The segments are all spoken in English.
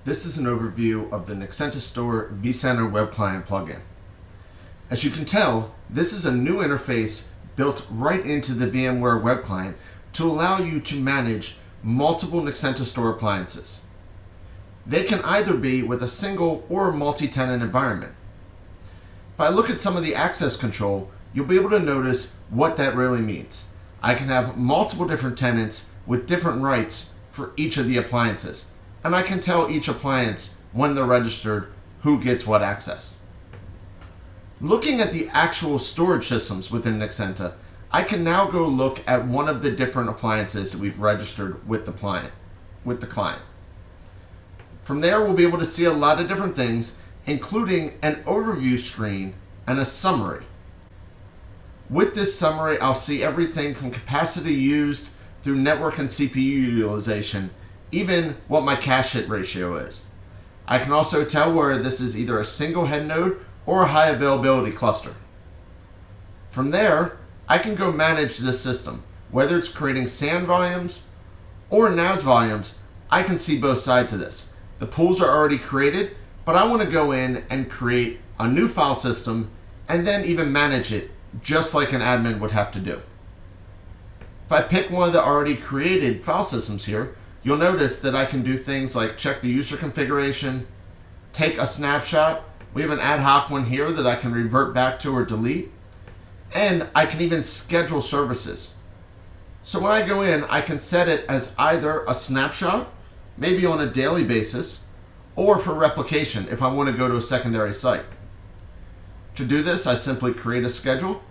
This is an overview of the NexentaStor vCenter web client plugin. As you can tell, this is a new interface built right into the VMware web client to allow you to manage multiple NexentaStor appliances. They can either be with a single or multi-tenant environment. If I look at some of the access control, you'll be able to notice what that really means. I can have multiple different tenants with different rights for each of the appliances, and I can tell each appliance when they're registered who gets what access. Looking at the actual storage systems within Nexenta, I can now go look at one of the different appliances that we've registered with the client. From there, we'll be able to see a lot of different things, including an overview screen and a summary. With this summary, I'll see everything from capacity used through network and CPU utilization, even what my cache hit ratio is. I can also tell where this is either a single head node or a high availability cluster. From there, I can go manage this system. Whether it's creating SAN volumes or NAS volumes, I can see both sides of this. The pools are already created, but I want to go in and create a new file system and then even manage it just like an admin would have to do. If I pick one of the already created file systems here, you'll notice that I can do things like check the user configuration, take a snapshot. We have an ad hoc one here that I can revert back to or delete, and I can even schedule services. So when I go in, I can set it as either a snapshot, maybe on a daily basis, or for replication if I want to go to a secondary site. To do this, I simply create a schedule,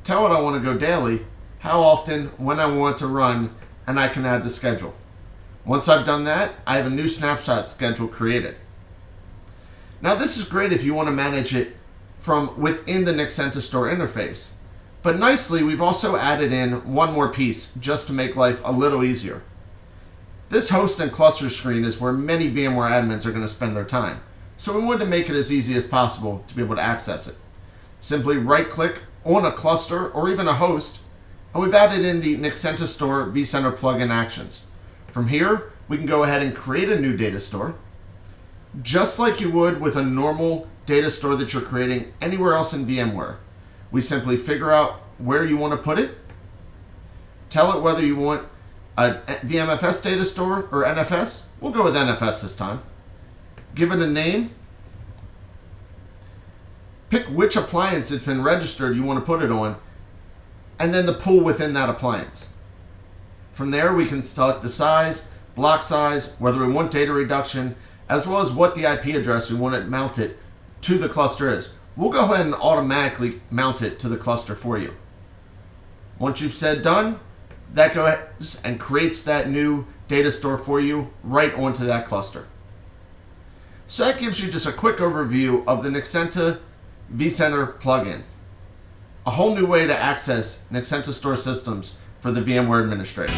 tell it I want to go daily, how often, when I want to run, and I can add the schedule. Once I've done that, I have a new snapshot schedule created. Now this is great if you want to manage it from within the NexentaStor interface. But nicely, we've also added in one more piece just to make life a little easier. This host and cluster screen is where many VMware admins are going to spend their time. So we wanted to make it as easy as possible to be able to access it. Simply right-click on a cluster or even a host, and we've added in the NexentaStor vCenter plugin actions. From here, we can go ahead and create a new data store, just like you would with a normal data store that you're creating anywhere else in VMware. We simply figure out where you want to put it, tell it whether you want a VMFS data store or NFS. We'll go with NFS this time. Give it a name. Pick which appliance it's been registered you want to put it on, and then the pool within that appliance. From there, we can select the size, block size, whether we want data reduction, as well as what the IP address we want it mounted to the cluster is. We'll go ahead and automatically mount it to the cluster for you. Once you've said done, that goes and creates that new data store for you right onto that cluster. So that gives you just a quick overview of the Nexenta vCenter plugin. A whole new way to access NexentaStor systems for the VMware administrator.